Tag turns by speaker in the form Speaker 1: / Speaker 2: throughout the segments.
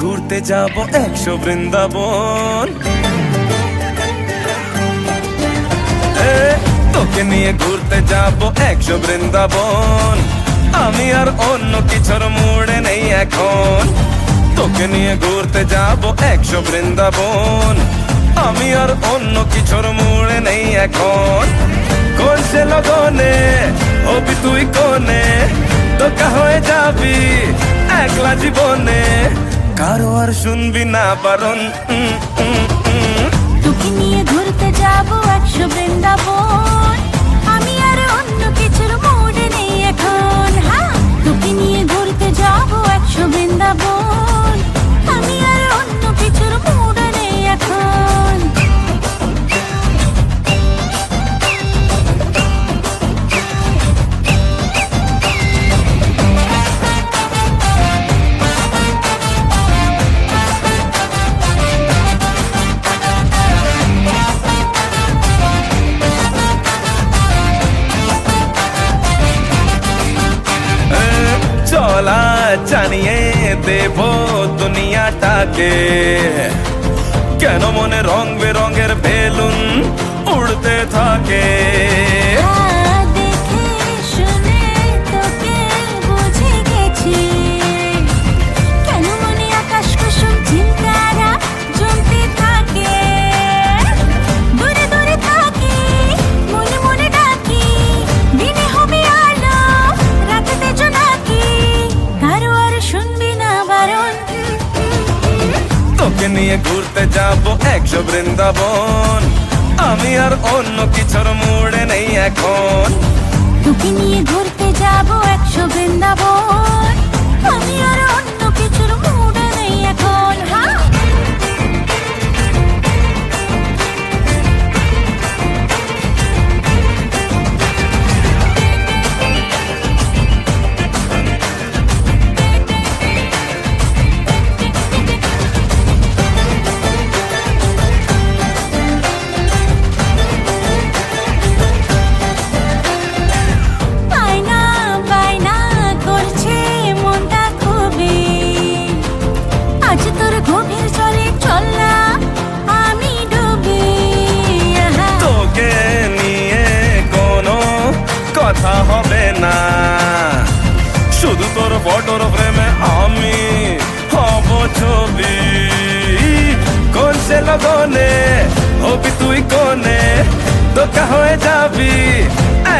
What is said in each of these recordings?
Speaker 1: ঘুরতে যাব 100 বৃন্দাবন। তোকে নিয়ে ঘুরতে যাব 100 বৃন্দাবন। আমি আর অন্য কিছুর মুডে নেই এখন। তোকে নিয়ে ঘুরতে যাব 100 বৃন্দাবন। আমি আর অন্য কিছুর মুডে নেই এখন। কোন সে লগনে হবি তুই কোনে, তোকা হয়ে যাবি একলা জীবনে, কারো আর শুনবি না বারণ।
Speaker 2: তোকে নিয়ে ঘুরতে যাব 100 বৃন্দাবন। আমি আর অন্য কিছুর মুডে নেই এখন। হ্যাঁ, তোকে নিয়ে ঘুরতে যাব 100 বৃন্দাবন। আমি আর অন্য কিছুর মুডে নেই এখন।
Speaker 1: চলা জানিয়ে দেব দুনিয়াটাকে, কেন মনে রং বেরঙের বেলুন উড়তে থাকে।
Speaker 2: দেখে শুনে তোকে বুঝে গেছি, কেন মনে আকাশ কুসুম চিন্তারা জমতে থাকে। দূরে দূরে থাকি, মনে মনে ডাকি, দিনে হবে আলো রাতেতে জোনাকি, কারো আর শুনবি না বারণ।
Speaker 1: তোকে নিয়ে ঘুরতে যাব 100 বৃন্দাবন। আমি আর অন্য কিছুর মুডে নেই এখন।
Speaker 2: তোকে নিয়ে ঘুরতে যাব 100 বৃন্দাবন। আমি আর অন্য কিছুর মুডে নেই এখন। হ্যাঁ, বায়না বায়না করছে মনটা খুবই, আজ তোর গভীর জলে চললা আমি ডুবি।
Speaker 1: তোকে নিয়ে কোনো কথা হবে না, শুধু তোর ফটোর ফ্রেমে আমি হব ছবি। কোন সে লগনে হবি তুই কোনে, তোকা হয়ে যাবি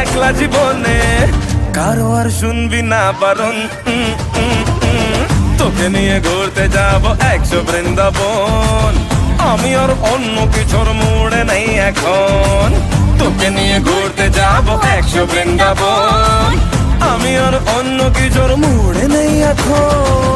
Speaker 1: একলা জীবনে, কারো আর শুনবি না বারণ। তোকে নিয়ে ঘুরতে যাব 100 বৃন্দাবন। আমি আর অন্য কিছুর মুডে নেই এখন। তোকে নিয়ে ঘুরতে যাব 100 বৃন্দাবন। আমি আর অন্য কিছুর মুডে নেই এখন।